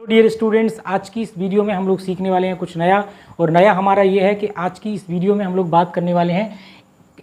Dear students, आज की इस वीडियो में हम लोग सीखने वाले हैं कुछ नया। और नया हमारा ये है कि आज की इस वीडियो में हम लोग बात करने वाले हैं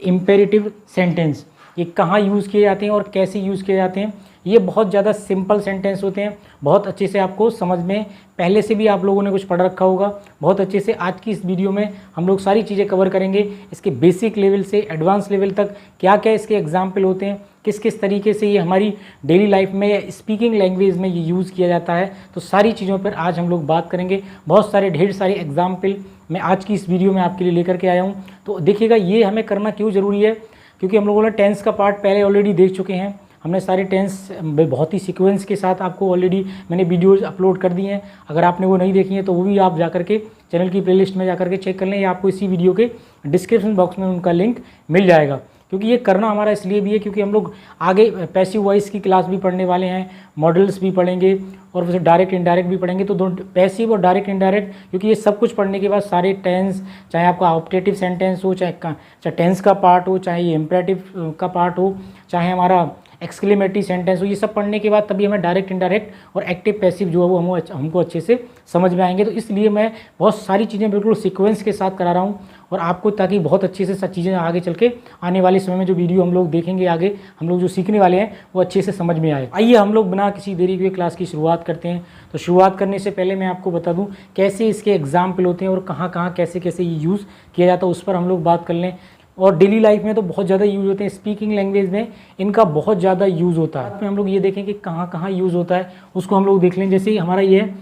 इम्पेरेटिव सेंटेंस। ये कहाँ यूज़ किए जाते हैं और कैसे यूज़ किए जाते हैं। ये बहुत ज़्यादा सिंपल सेंटेंस होते हैं, बहुत अच्छे से आपको समझ में पहले से भी आप लोगों ने कुछ पढ़ रखा होगा। बहुत अच्छे से आज की इस वीडियो में हम लोग सारी चीज़ें कवर करेंगे, इसके बेसिक लेवल से एडवांस लेवल तक क्या क्या इसके एग्जाम्पल होते हैं, किस किस तरीके से ये हमारी डेली लाइफ में या स्पीकिंग लैंग्वेज में ये यूज़ किया जाता है। तो सारी चीज़ों पर आज हम लोग बात करेंगे। बहुत सारे ढेर सारे एग्जाम्पल मैं आज की इस वीडियो में आपके लिए लेकर के आया हूँ। तो देखिएगा ये हमें करना क्यों ज़रूरी है, क्योंकि हम लोगों ने टेंस का पार्ट पहले ऑलरेडी देख चुके हैं। हमने सारे टेंस बहुत ही सीक्वेंस के साथ आपको ऑलरेडी मैंने वीडियोज़ अपलोड कर दी हैं। अगर आपने वो नहीं देखी हैं तो वो भी आप जाकर के चैनल की प्लेलिस्ट में जाकर के चेक कर लें, या आपको इसी वीडियो के डिस्क्रिप्शन बॉक्स में उनका लिंक मिल जाएगा। क्योंकि ये करना हमारा इसलिए भी है क्योंकि हम लोग आगे पैसिव वॉइस की क्लास भी पढ़ने वाले हैं, मॉडल्स भी पढ़ेंगे और वैसे डायरेक्ट इनडायरेक्ट भी पढ़ेंगे। तो दोनों पैसिव और डायरेक्ट इनडायरेक्ट, क्योंकि ये सब कुछ पढ़ने के बाद सारे टेंस, चाहे आपका ऑप्टेटिव सेंटेंस हो, चाहे टेंस का पार्ट हो, चाहे ये इम्परेटिव का पार्ट हो, चाहे हमारा एक्सक्लेमेटरी सेंटेंस हो, ये सब पढ़ने के बाद तभी हमें डायरेक्ट इनडायरेक्ट और एक्टिव पैसिव जो है वो हमको अच्छे से समझ में आएंगे। तो इसलिए मैं बहुत सारी चीज़ें बिल्कुल सीक्वेंस के साथ करा रहा हूँ और आपको, ताकि बहुत अच्छे से सब चीज़ें आगे चल के आने वाले समय में जो वीडियो हम लोग देखेंगे, आगे हम लोग जो सीखने वाले हैं वो अच्छे से समझ में आए। आइए हम लोग बिना किसी देरी के क्लास की शुरुआत करते हैं। तो शुरुआत करने से पहले मैं आपको बता दूं कैसे इसके एग्जाम्पल होते हैं और कहाँ कहाँ कैसे कैसे ये यूज़ किया जाता है, उस पर हम लोग बात कर लें। और डेली लाइफ में तो बहुत ज़्यादा यूज़ होते हैं, स्पीकिंग लैंग्वेज में इनका बहुत ज़्यादा यूज़ होता है। में हम लोग ये देखें कि कहाँ कहाँ यूज़ होता है, उसको हम लोग देख लें। जैसे हमारा ये है,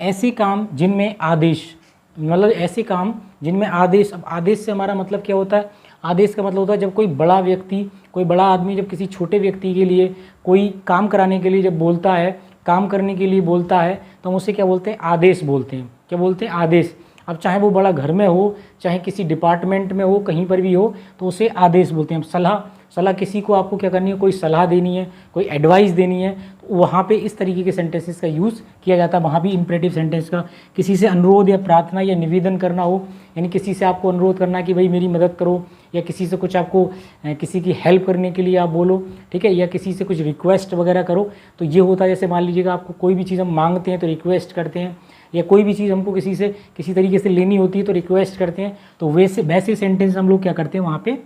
ऐसे काम जिनमें आदेश, मतलब ऐसे काम जिनमें आदेश। अब आदेश से हमारा मतलब क्या होता है? आदेश का मतलब होता है जब कोई बड़ा व्यक्ति, कोई बड़ा आदमी जब किसी छोटे व्यक्ति के लिए कोई काम कराने के लिए जब बोलता है, काम करने के लिए बोलता है, तो हम उसे क्या बोलते हैं? आदेश बोलते हैं। क्या बोलते हैं? आदेश। अब चाहे वो बड़ा घर में हो, चाहे किसी डिपार्टमेंट में हो, कहीं पर भी हो, तो उसे आदेश बोलते हैं। सलाह किसी को आपको क्या करनी है, कोई सलाह देनी है, कोई एडवाइस देनी है, तो वहाँ पे इस तरीके के सेंटेंसेस का यूज़ किया जाता है। वहाँ भी इम्परेटिव सेंटेंस का। किसी से अनुरोध या प्रार्थना या निवेदन करना हो, यानी किसी से आपको अनुरोध करना है कि भाई मेरी मदद करो, या किसी से कुछ आपको किसी की हेल्प करने के लिए आप बोलो, ठीक है, या किसी से कुछ रिक्वेस्ट वगैरह करो, तो ये होता है। जैसे मान लीजिएगा आपको कोई भी चीज़ हम मांगते हैं तो रिक्वेस्ट करते हैं, या कोई भी चीज़ हमको किसी से किसी तरीके से लेनी होती है तो रिक्वेस्ट करते हैं। तो वैसे सेंटेंस हम लोग क्या करते हैं, वहाँ पे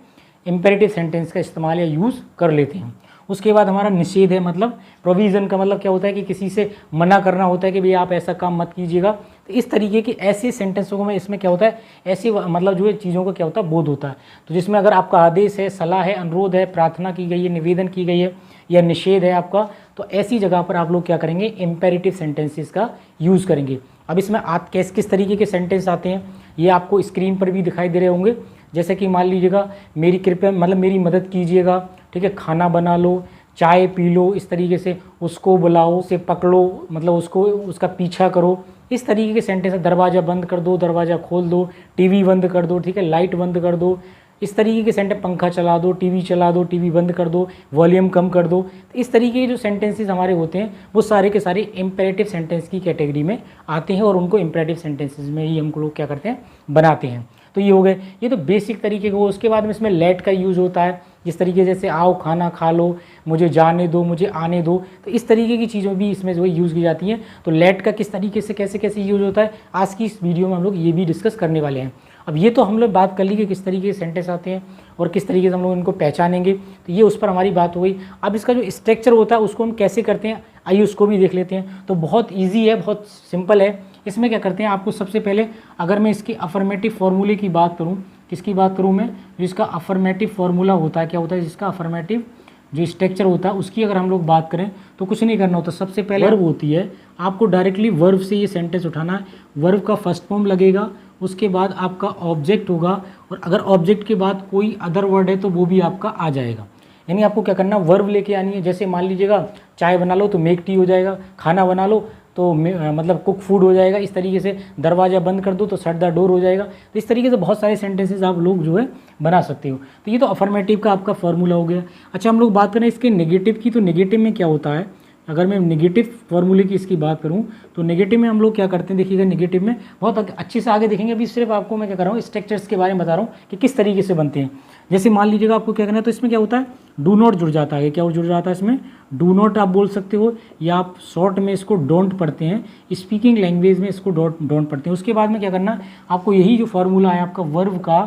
इम्पेरेटिव सेंटेंस का इस्तेमाल या यूज़ कर लेते हैं। उसके बाद हमारा निषेध है, मतलब प्रोविज़न का मतलब क्या होता है कि किसी से मना करना होता है कि भाई आप ऐसा काम मत कीजिएगा। तो इस तरीके के ऐसे सेंटेंसों को मैं, इसमें क्या होता है, ऐसी मतलब जो है चीज़ों का क्या होता है, बोध होता है। तो जिसमें अगर आपका आदेश है, सलाह है, अनुरोध है, प्रार्थना की गई है, निवेदन की गई है, या निषेध है आपका, तो ऐसी जगह पर आप लोग क्या करेंगे, इम्पेरेटिव सेंटेंसेस का यूज़ करेंगे। अब इसमें आप किस तरीके के सेंटेंस आते हैं ये आपको स्क्रीन पर भी दिखाई दे रहे होंगे। जैसे कि मान लीजिएगा मेरी कृपया, मतलब मेरी मदद कीजिएगा, ठीक है, खाना बना लो, चाय पी लो, इस तरीके से, उसको बुलाओ, उसे पकड़ो, मतलब उसका पीछा करो, इस तरीके के सेंटेंस। दरवाज़ा बंद कर दो, दरवाज़ा खोल दो, टीवी बंद कर दो, ठीक है, लाइट बंद कर दो, इस तरीके के सेंटेंस। पंखा चला दो, टीवी चला दो, टीवी बंद कर दो, वॉल्यूम कम कर दो। तो इस तरीके के जो सेंटेंसेस हमारे होते हैं वो सारे के सारे इम्पेरेटिव सेंटेंस की कैटेगरी में आते हैं, और उनको इम्पेरेटिव सेंटेंसेस में ही हम लोग क्या करते हैं, बनाते हैं। तो ये हो गए, ये तो बेसिक तरीके को। उसके बाद में इसमें लेट का यूज़ होता है, जिस तरीके जैसे आओ खाना खा लो, मुझे जाने दो, मुझे आने दो, तो इस तरीके की चीज़ों भी इसमें जो है यूज़ की जाती हैं। तो लेट का किस तरीके से कैसे कैसे यूज़ होता है, आज की इस वीडियो में हम लोग ये भी डिस्कस करने वाले हैं। अब ये तो हम लोग बात कर ली कि किस तरीके के सेंटेंस आते हैं और किस तरीके से हम लोग इनको पहचानेंगे, तो ये उस पर हमारी बात हो गई। अब इसका जो स्ट्रक्चर होता है उसको हम कैसे करते हैं, आइए उसको भी देख लेते हैं। तो बहुत ईजी है, बहुत सिंपल है। इसमें क्या करते हैं, आपको सबसे पहले अगर मैं इसकी अफर्मेटिव फार्मूले की बात करूं, किसकी बात करूं मैं, जिसका अफर्मेटिव फार्मूला होता है, क्या होता है, जिसका अफर्मेटिव जो स्ट्रक्चर होता है उसकी अगर हम लोग बात करें तो कुछ नहीं करना होता। सबसे पहले वर्ब होती है, आपको डायरेक्टली वर्ब से ये सेंटेंस उठाना है। वर्ब का फर्स्ट फॉर्म लगेगा, उसके बाद आपका ऑब्जेक्ट होगा, और अगर ऑब्जेक्ट के बाद कोई अदर वर्ड है तो वो भी आपका आ जाएगा। यानी आपको क्या करना, वर्ब लेके आनी है। जैसे मान लीजिएगा चाय बना लो तो मेक टी हो जाएगा, खाना बना लो तो मतलब कुक फूड हो जाएगा, इस तरीके से। दरवाज़ा बंद कर दो तो शट द डोर हो जाएगा। तो इस तरीके से बहुत सारे सेंटेंसेस आप लोग जो है बना सकते हो। तो ये तो अफर्मेटिव का आपका फार्मूला हो गया। अच्छा, हम लोग बात करें इसके नेगेटिव की, तो नेगेटिव में क्या होता है, अगर मैं नेगेटिव फॉर्मूले की इसकी बात करूं तो नेगेटिव में हम लोग क्या करते हैं, देखिएगा नेगेटिव में बहुत अच्छे से आगे देखेंगे। अभी सिर्फ आपको मैं क्या कर रहा हूँ, स्ट्रक्चर्स के बारे में बता रहा हूँ कि किस तरीके से बनते हैं। जैसे मान लीजिएगा आपको क्या करना है, तो इसमें क्या होता है, डू नॉट जुड़ जाता है। क्या जुड़ जाता है इसमें, डू नॉट आप बोल सकते हो, या आप शॉर्ट में इसको डोंट पढ़ते हैं, स्पीकिंग लैंग्वेज में इसको डोंट पढ़ते हैं। उसके बाद में क्या करना, आपको यही जो फॉर्मूला है आपका वर्ब का,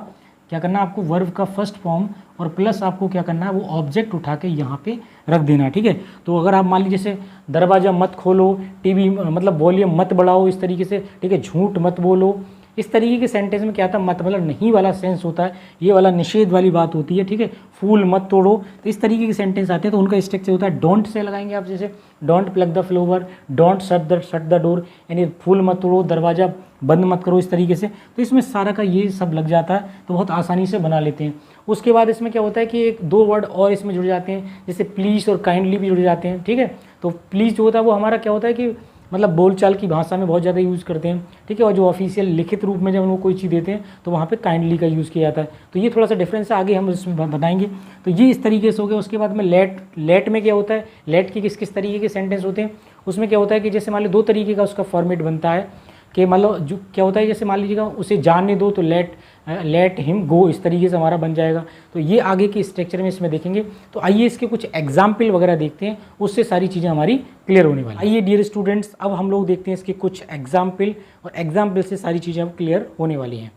क्या करना आपको वर्ब का फर्स्ट फॉर्म और प्लस आपको क्या करना है, वो ऑब्जेक्ट उठा के यहाँ पे रख देना। ठीक है, तो अगर आप मान लीजिए जैसे दरवाज़ा मत खोलो, टीवी मतलब वॉल्यूम मत बढ़ाओ, इस तरीके से, ठीक है, झूठ मत बोलो, इस तरीके के सेंटेंस में क्या था, मत मतलब नहीं वाला सेंस होता है, ये वाला निषेध वाली बात होती है। ठीक है, फूल मत तोड़ो, तो इस तरीके के सेंटेंस आते हैं, तो उनका स्ट्रक्चर होता है डोंट से लगाएंगे आप, जैसे don't plug the flower, don't shut the door, यानी फूल मत तोड़ो, दरवाज़ा बंद मत करो, इस तरीके से। तो इसमें सारा का ये सब लग जाता है, तो बहुत आसानी से बना लेते हैं। उसके बाद इसमें क्या होता है कि एक दो वर्ड और इसमें जुड़ जाते हैं, जैसे प्लीज़ और काइंडली भी जुड़ जाते हैं। ठीक है, तो प्लीज़ जो होता है वो हमारा क्या होता है कि मतलब बोलचाल की भाषा में बहुत ज़्यादा यूज़ करते हैं। ठीक है, और जो ऑफिशियल लिखित रूप में जब हम लोग कोई चीज़ देते हैं तो वहाँ पे काइंडली का यूज़ किया जाता है। तो ये थोड़ा सा डिफरेंस है, आगे हम इसमें बताएंगे। तो ये इस तरीके से हो गया। उसके बाद में लेट में क्या होता है, लेट के किस किस तरीके के सेंटेंस होते हैं, उसमें क्या होता है कि जैसे मान लो दो तरीके का उसका फॉर्मेट बनता है कि मान लो जो क्या होता है, जैसे मान लीजिएगा उसे जाने दो तो लेट हिम गो, इस तरीके से हमारा बन जाएगा। तो ये आगे के स्ट्रक्चर में इसमें देखेंगे। तो आइए इसके कुछ एग्जाम्पल वगैरह देखते हैं, उससे सारी चीज़ें हमारी क्लियर होने वाली। आइए डियर स्टूडेंट्स, अब हम लोग देखते हैं इसके कुछ एग्जाम्पल, और एग्जाम्पल से सारी चीज़ें अब क्लियर होने वाली हैं।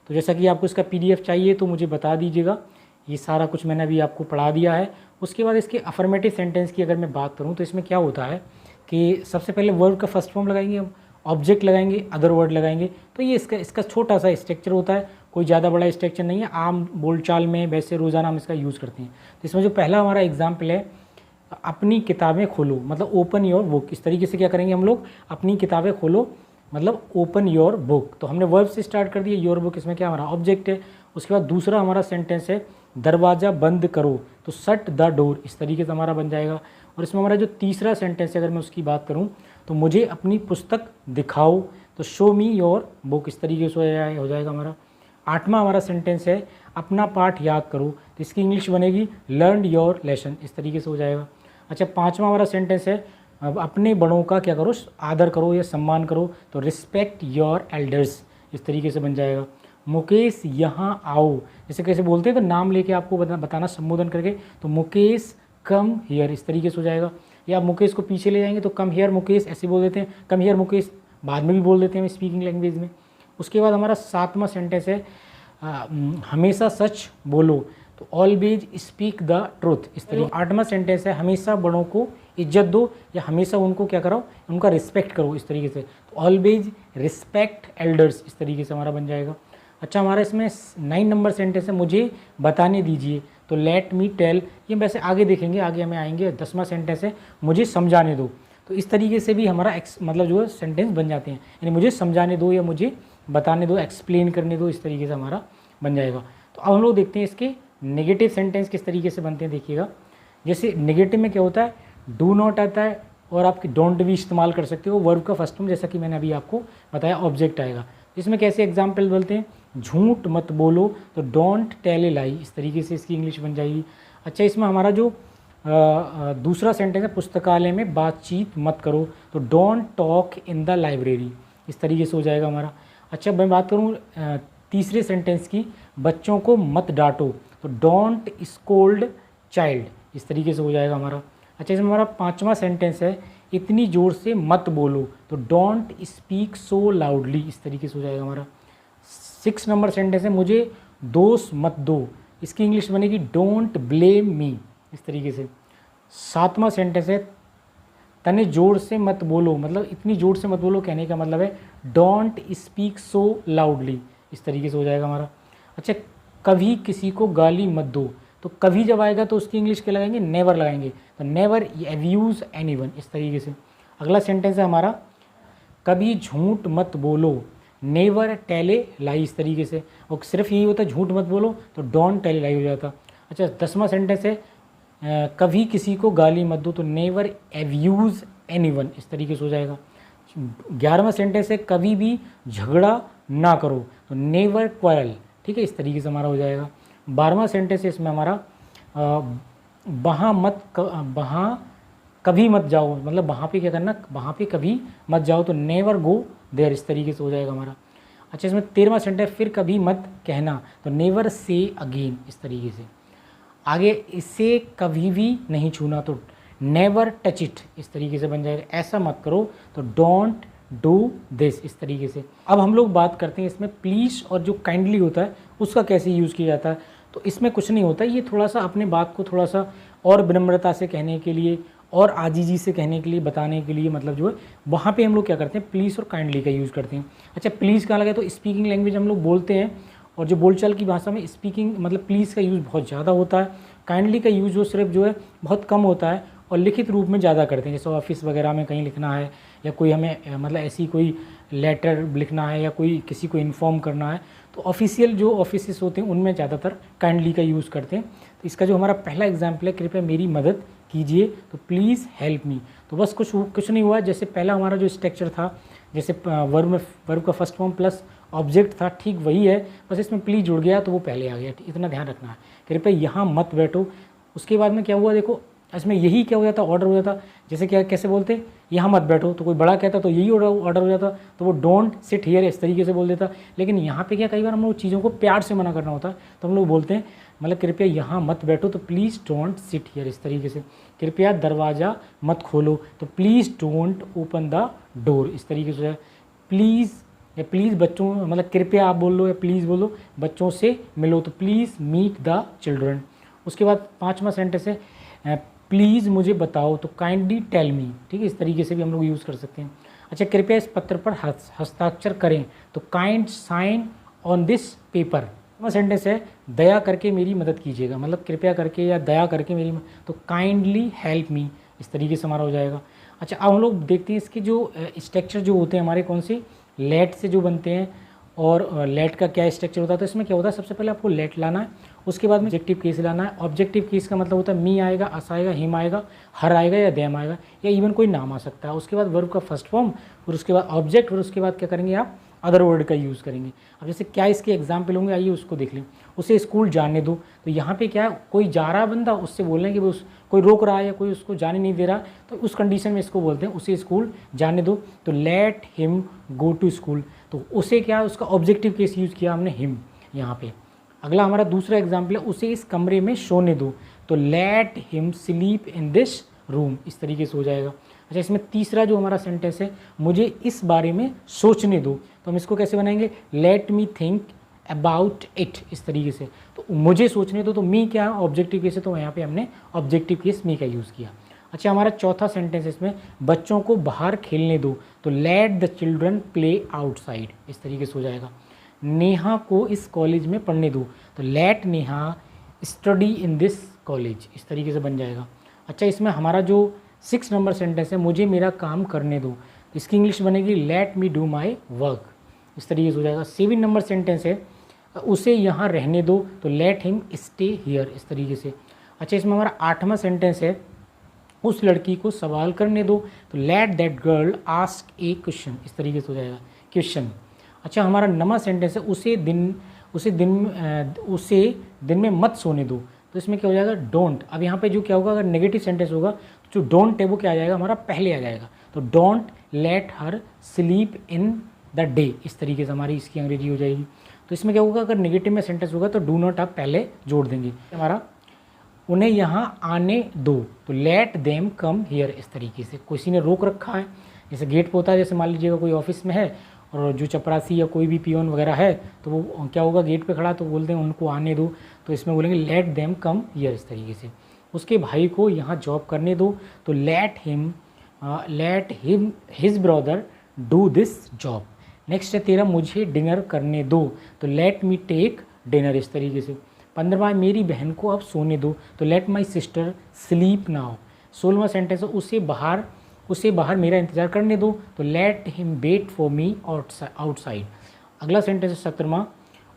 तो जैसा कि आपको इसका PDF चाहिए तो मुझे बता दीजिएगा, ये सारा कुछ मैंने अभी आपको पढ़ा दिया है। उसके बाद इसके अफर्मेटिव सेंटेंस की अगर मैं बात करूँ तो इसमें क्या होता है कि सबसे पहले वर्ब का फर्स्ट फॉर्म लगाएंगे हम, ऑब्जेक्ट लगाएंगे, अदर वर्ड लगाएंगे। तो ये इसका छोटा सा स्ट्रक्चर होता है, कोई ज़्यादा बड़ा स्ट्रक्चर नहीं है, आम बोलचाल में वैसे रोज़ाना हम इसका यूज़ करते हैं। तो इसमें जो पहला हमारा एग्जाम्पल है, अपनी किताबें खोलो, मतलब ओपन योर बुक। इस तरीके से क्या करेंगे हम लोग, अपनी किताबें खोलो मतलब ओपन योर बुक। तो हमने वर्ब से स्टार्ट कर दिया, योर बुक इसमें क्या हमारा ऑब्जेक्ट है। उसके बाद दूसरा हमारा सेंटेंस है, दरवाज़ा बंद करो, तो शट द डोर, इस तरीके से हमारा बन जाएगा। और इसमें हमारा जो तीसरा सेंटेंस है अगर मैं उसकी बात करूँ तो मुझे अपनी पुस्तक दिखाओ, तो शो मी योर बुक, इस तरीके से हो जाएगा हमारा। आठवां हमारा सेंटेंस है, अपना पाठ याद करो, तो इसकी इंग्लिश बनेगी लर्न योर लेसन, इस तरीके से हो जाएगा। अच्छा, पांचवा हमारा सेंटेंस है, अपने बड़ों का क्या करो, आदर करो या सम्मान करो, तो रिस्पेक्ट योर एल्डर्स, इस तरीके से बन जाएगा। मुकेश यहाँ आओ, जैसे कैसे बोलते हैं तो नाम लेके आपको बताना संबोधन करके, तो मुकेश कम हियर, इस तरीके से हो जाएगा। या आप मुकेश को पीछे ले जाएंगे तो कम हियर मुकेश ऐसे बोल देते हैं, कम हियर मुकेश बाद में भी बोल देते हैं स्पीकिंग लैंग्वेज में। उसके बाद हमारा सातवां सेंटेंस है, हमेशा सच बोलो, तो ऑलवेज स्पीक द ट्रूथ, इस तरीके। आठवां सेंटेंस है, हमेशा बड़ों को इज्जत दो या हमेशा उनको क्या करो, उनका रिस्पेक्ट करो, इस तरीके से, तो ऑलवेज रिस्पेक्ट एल्डर्स, इस तरीके से हमारा बन जाएगा। अच्छा, हमारा इसमें 9 नंबर सेंटेंस है, मुझे बताने दीजिए, तो लेट मी टेल, ये वैसे आगे देखेंगे, आगे हमें आएंगे। 10वां सेंटेंस है, मुझे समझाने दो, तो इस तरीके से भी हमारा मतलब जो है सेंटेंस बन जाते हैं, यानी मुझे समझाने दो या मुझे बताने दो, एक्सप्लेन करने दो, इस तरीके से हमारा बन जाएगा। तो अब हम लोग देखते हैं इसके नेगेटिव सेंटेंस किस तरीके से बनते हैं। देखिएगा, जैसे नेगेटिव में क्या होता है, डू नॉट आता है और आप डोंट भी इस्तेमाल कर सकते हो, वर्ब का फर्स्ट फॉर्म, जैसा कि मैंने अभी आपको बताया ऑब्जेक्ट आएगा। इसमें कैसे एग्जाम्पल बोलते हैं, झूठ मत बोलो, तो डोंट टेल ए लाई, इस तरीके से इसकी इंग्लिश बन जाएगी। अच्छा, इसमें हमारा जो दूसरा सेंटेंस है, पुस्तकालय में बातचीत मत करो, तो don't talk in the library, इस तरीके से हो जाएगा हमारा। अच्छा, मैं बात करूँ तीसरे सेंटेंस की, बच्चों को मत डांटो, तो डोंट स्कोल्ड चाइल्ड, इस तरीके से हो जाएगा हमारा। अच्छा, इसमें हमारा 5वां सेंटेंस है, इतनी ज़ोर से मत बोलो, तो डोंट स्पीक सो लाउडली, इस तरीके से हो जाएगा हमारा। 6 नंबर सेंटेंस है, मुझे दोष मत दो, इसकी इंग्लिश बनेगी डोंट ब्लेम मी, इस तरीके से। 7वां सेंटेंस है, तने ज़ोर से मत बोलो, मतलब इतनी ज़ोर से मत बोलो, कहने का मतलब है डोंट स्पीक सो लाउडली, इस तरीके से हो जाएगा हमारा। अच्छा, कभी किसी को गाली मत दो, तो कभी जब आएगा तो उसकी इंग्लिश क्या लगाएंगे, नेवर लगाएंगे, तो नेवर एब्यूज़ एनीवन, इस तरीके से। अगला सेंटेंस है हमारा, कभी झूठ मत बोलो, नेवर टेल ए लाई, इस तरीके से। और सिर्फ यही होता है, झूठ मत बोलो, तो डोंट टेल ए लाई हो जाता। अच्छा, 10वां सेंटेंस है, कभी किसी को गाली मत दो, तो नेवर एब्यूज़ एनीवन, इस तरीके से हो जाएगा। 11वां सेंटेंस है, कभी भी झगड़ा ना करो, तो नेवर क्वारल, ठीक है, इस तरीके से हमारा हो जाएगा। 12वां सेंटेंस है इसमें हमारा, कभी मत जाओ, मतलब वहाँ पे क्या करना, वहाँ पे कभी मत जाओ, तो नेवर गो देयर इस तरीके से हो जाएगा हमारा। अच्छा, इसमें 13वां सेंटेंस फिर कभी मत कहना, तो नेवर से अगेन इस तरीके से। आगे इसे कभी भी नहीं छूना, तो नेवर टच इट इस तरीके से बन जाएगा। ऐसा मत करो, तो डोंट डू दिस इस तरीके से। अब हम लोग बात करते हैं इसमें प्लीज़ और जो काइंडली होता है उसका कैसे यूज़ किया जाता है। तो इसमें कुछ नहीं होता, ये थोड़ा सा अपने बात को थोड़ा सा और विनम्रता से कहने के लिए और आजीजी से कहने के लिए, बताने के लिए, मतलब जो है वहाँ पे हम लोग क्या करते हैं, प्लीज़ और काइंडली का यूज़ करते हैं। अच्छा, प्लीज़ कहाँ लगा, तो स्पीकिंग लैंग्वेज हम लोग बोलते हैं, और जो बोलचाल की भाषा में स्पीकिंग मतलब प्लीज़ का यूज़ बहुत ज़्यादा होता है, काइंडली का यूज़ जो सिर्फ जो है बहुत कम होता है, और लिखित रूप में ज़्यादा करते हैं। जैसे ऑफिस वगैरह में कहीं लिखना है, या कोई हमें मतलब ऐसी कोई लेटर लिखना है, या कोई किसी को इन्फॉर्म करना है, तो ऑफिशियल जो ऑफिसेस होते हैं उनमें ज़्यादातर काइंडली का यूज़ करते हैं। तो इसका जो हमारा पहला एग्जाम्पल है, कृपया मेरी मदद कीजिए, तो प्लीज़ हेल्प मी। तो बस कुछ नहीं हुआ, जैसे पहला हमारा जो स्ट्रक्चर था, जैसे वर्ब का फर्स्ट फॉर्म प्लस ऑब्जेक्ट था, ठीक वही है, बस इसमें प्लीज़ जुड़ गया तो वो पहले आ गया। इतना ध्यान रखना है, कृपया यहाँ मत बैठो। उसके बाद में क्या हुआ, देखो इसमें यही क्या हो जाता, ऑर्डर हो जाता। जैसे क्या कैसे बोलते, यहाँ मत बैठो, तो कोई बड़ा कहता तो यही ऑर्डर हो जाता, तो वो डोंट सिट हियर इस तरीके से बोल देता। लेकिन यहाँ पे क्या, कई बार हम लोग चीज़ों को प्यार से मना करना होता है, तो हम लोग बोलते हैं मतलब कृपया यहाँ मत बैठो, तो प्लीज़ डोंट सिट हियर इस तरीके से। कृपया दरवाज़ा मत खोलो, तो please don't open the door इस तरीके से। प्लीज़ या प्लीज़ बच्चों, मतलब कृपया आप बोल लो या प्लीज़ बोलो, बच्चों से मिलो, तो प्लीज़ मीट द चिल्ड्रन। उसके बाद 5वां सेंटेंस है प्लीज़ मुझे बताओ, तो काइंडली टेल मी, ठीक है, इस तरीके से भी हम लोग यूज़ कर सकते हैं। अच्छा, कृपया इस पत्र पर हस्ताक्षर करें, तो kind sign on this paper. Sentence है दया करके मेरी मदद कीजिएगा, मतलब कृपया करके या दया करके मेरी, तो काइंडली हेल्प मी इस तरीके से हमारा हो जाएगा। अच्छा, अब हम लोग देखते हैं इसके जो स्ट्रक्चर जो होते हैं हमारे, कौन से, लेट से जो बनते हैं, और लेट का क्या स्ट्रक्चर होता है। तो इसमें क्या होता है, सबसे पहले आपको लेट लाना है, उसके बाद में ऑब्जेक्टिव केस लाना है। ऑब्जेक्टिव केस का मतलब होता है मी आएगा, अस आएगा, हिम आएगा, हर आएगा या देम आएगा, या इवन कोई नाम आ सकता है। उसके बाद वर्ब का फर्स्ट फॉर्म, फिर उसके बाद ऑब्जेक्ट, फिर उसके बाद क्या करेंगे आप, अदर वर्ड का यूज़ करेंगे। अब जैसे क्या इसके एग्जाम्पल होंगे, आइए उसको देख लें। उसे स्कूल जाने दो, तो यहाँ पे क्या है, कोई जा रहा बंदा, उससे बोल रहे हैं कि वो कोई रोक रहा है या कोई उसको जाने नहीं दे रहा, तो उस कंडीशन में इसको बोलते हैं उसे स्कूल जाने दो, तो let him go to school. तो उसे क्या है, उसका ऑब्जेक्टिव केस यूज़ किया हमने, हिम यहाँ पे। अगला हमारा दूसरा एग्जाम्पल है उसे इस कमरे में सोने दो, तो let him sleep in this room इस तरीके से हो जाएगा। अच्छा, इसमें तीसरा जो हमारा सेंटेंस है मुझे इस बारे में सोचने दो, तो हम इसको कैसे बनाएंगे, let me think about it इस तरीके से। तो मुझे सोचने दो, तो मी क्या है, ऑब्जेक्टिव केस है, तो यहाँ पे हमने ऑब्जेक्टिव केस मी का यूज़ किया। अच्छा, हमारा चौथा सेंटेंस इसमें बच्चों को बाहर खेलने दो, तो let the children play outside इस तरीके से हो जाएगा। नेहा को इस कॉलेज में पढ़ने दो, तो let Neha study in this college इस तरीके से बन जाएगा। अच्छा, इसमें हमारा जो 6 नंबर सेंटेंस है मुझे मेरा काम करने दो, तो इसकी इंग्लिश बनेगी let me do my work इस तरीके से हो जाएगा। 7 नंबर सेंटेंस है उसे यहाँ रहने दो, तो लेट हिम स्टे हियर इस तरीके से। अच्छा, इसमें हमारा 8वां सेंटेंस है उस लड़की को सवाल करने दो, तो let that girl ask A question इस तरीके से हो जाएगा, क्वेश्चन। अच्छा, हमारा 9वां सेंटेंस है उसे दिन में मत सोने दो, तो इसमें क्या हो जाएगा, डोंट। अब यहाँ पे जो क्या होगा, अगर नेगेटिव सेंटेंस होगा तो जो डोंट है वो क्या आ जाएगा, हमारा पहले आ जाएगा, तो don't let her sleep in the day इस तरीके से हमारी इसकी अंग्रेजी हो जाएगी। तो इसमें क्या होगा, अगर नेगेटिव में सेंटेंस होगा तो डू नॉट आप पहले जोड़ देंगे। हमारा उन्हें यहाँ आने दो, तो लेट देम कम हियर इस तरीके से। किसी ने रोक रखा है, जैसे गेट पे होता है, जैसे मान लीजिएगा कोई ऑफिस में है और जो चपरासी या कोई भी पियोन वगैरह है, तो वो क्या होगा, गेट पे खड़ा, तो बोलते हैं उनको आने दो, तो इसमें बोलेंगे लेट देम कम हियर इस तरीके से। उसके भाई को यहाँ जॉब करने दो, तो let him his brother do this job. Next है 13 मुझे डिनर करने दो, तो लेट मी टेक डिनर इस तरीके से। 15वां मेरी बहन को अब सोने दो, तो let my sister sleep now. 16वां सेंटेंस है उसे बाहर मेरा इंतजार करने दो, तो let him wait for me outside. अगला सेंटेंस है 17वां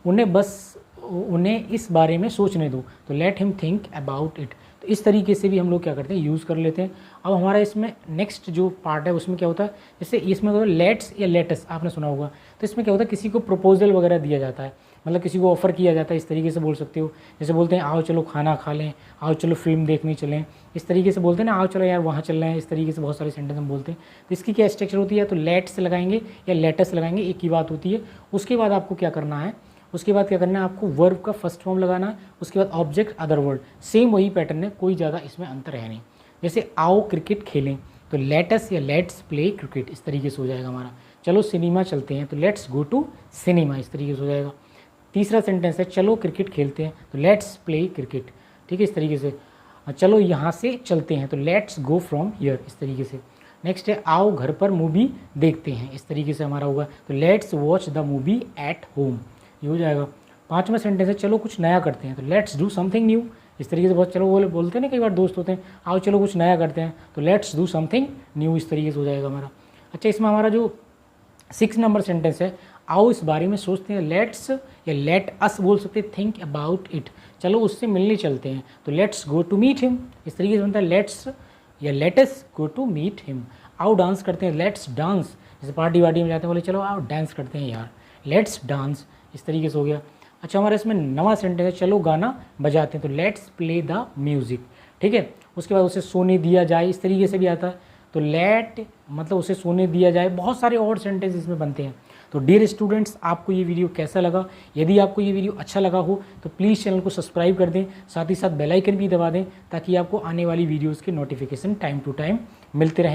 उन्हें इस बारे में सोचने दो, तो let him think about it. तो इस तरीके से भी हम लोग क्या करते हैं, यूज़ कर लेते हैं। अब हमारा इसमें नेक्स्ट जो पार्ट है उसमें क्या होता है, जैसे इसमें लेट्स या लेटस आपने सुना होगा, तो इसमें क्या होता है, किसी को प्रपोजल वगैरह दिया जाता है, मतलब किसी को ऑफ़र किया जाता है, इस तरीके से बोल सकते हो। जैसे बोलते हैं आओ चलो खाना खा लें, आओ चलो फिल्म देखने चलें, इस तरीके से बोलते हैं ना, आओ चलो यार वहाँ चल रहे हैं, इस तरीके से बहुत सारे सेंटेंस हम बोलते हैं। तो इसकी क्या स्ट्रक्चर होती है, तो लेट्स लगाएंगे या लेटस लगाएंगे, एक ही बात होती है। उसके बाद आपको क्या करना है, उसके बाद क्या करना है, आपको वर्ब का फर्स्ट फॉर्म लगाना है, उसके बाद ऑब्जेक्ट अदर वर्ड, सेम वही पैटर्न है, कोई ज़्यादा इसमें अंतर है नहीं। जैसे आओ क्रिकेट खेलें, तो लेटस या लेट्स प्ले क्रिकेट, इस तरीके से हो जाएगा हमारा। चलो सिनेमा चलते हैं, तो लेट्स गो टू सिनेमा, इस तरीके से हो जाएगा। तीसरा सेंटेंस है चलो क्रिकेट खेलते हैं, तो लेट्स प्ले क्रिकेट, ठीक है, इस तरीके से। चलो यहाँ से चलते हैं, तो लेट्स गो फ्रॉम हियर, इस तरीके से। नेक्स्ट है आओ घर पर मूवी देखते हैं, इस तरीके से हमारा होगा, तो let's watch the movie at home, ये हो जाएगा। पांचवा सेंटेंस है चलो कुछ नया करते हैं, तो लेट्स डू समथिंग न्यू, इस तरीके से। बहुत चलो वो बोलते हैं ना, कई बार दोस्त होते हैं, आओ चलो कुछ नया करते हैं, तो लेट्स डू समथिंग न्यू, इस तरीके से हो जाएगा हमारा। अच्छा, इसमें हमारा जो 6 नंबर सेंटेंस है, आओ इस बारे में सोचते हैं, लेट्स या लेट अस बोल सकते हैं, थिंक अबाउट इट, चलो उससे मिलने चलते हैं, तो let's go to meet him, इस तरीके से बनता है, लेट्स या let's go to meet him. आओ डांस करते हैं, लेट्स डांस, जैसे पार्टी वार्टी में जाते हैं, बोले चलो आओ डांस करते हैं यार, लेट्स डांस, इस तरीके से हो गया। अच्छा, हमारा इसमें नवा सेंटेंस है चलो गाना बजाते हैं, तो लेट्स प्ले द म्यूज़िक, ठीक है। उसके बाद उसे सोने दिया जाए, इस तरीके से भी आता है, तो लेट मतलब उसे सोने दिया जाए। बहुत सारे और सेंटेंस इसमें बनते हैं। तो डियर स्टूडेंट्स, आपको ये वीडियो कैसा लगा? यदि आपको ये वीडियो अच्छा लगा हो तो प्लीज़ चैनल को सब्सक्राइब कर दें, साथ ही साथ बेल आइकन भी दबा दें, ताकि आपको आने वाली वीडियोज़ के नोटिफिकेशन टाइम टू टाइम मिलते रहें।